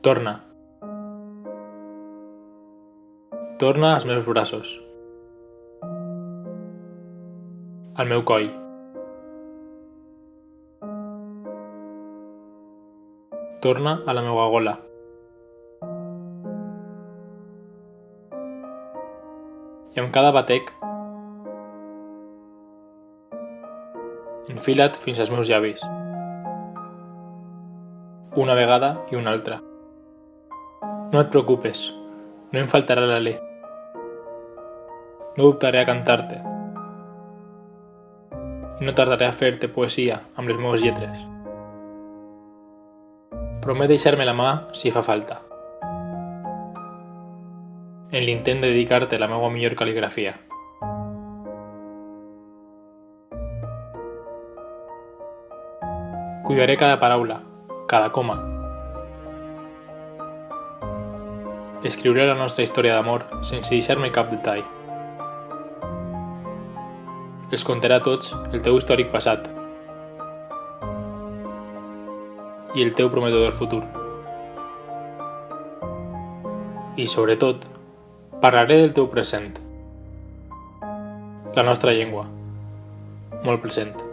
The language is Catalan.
Torna. Torna als meus braços. Al meu coll. Torna a la meua gola. I amb cada batec enfila't fins als meus llavis. Una vegada i una altra. No et preocupes, no em faltarà l'alè. No dubtaré a cantar-te. I no tardaré a fer-te poesia amb les meves lletres. Promet deixar-me la mà si fa falta, en l'intent de dedicar-te la meva millor cal·ligrafia. Cuidaré cada paraula, cada coma. Escriuré la nostra història d'amor sense deixar-me cap detall. Els contaré a tots el teu històric passat i el teu prometedor futur. I, sobretot, parlaré del teu present, la nostra llengua, molt present.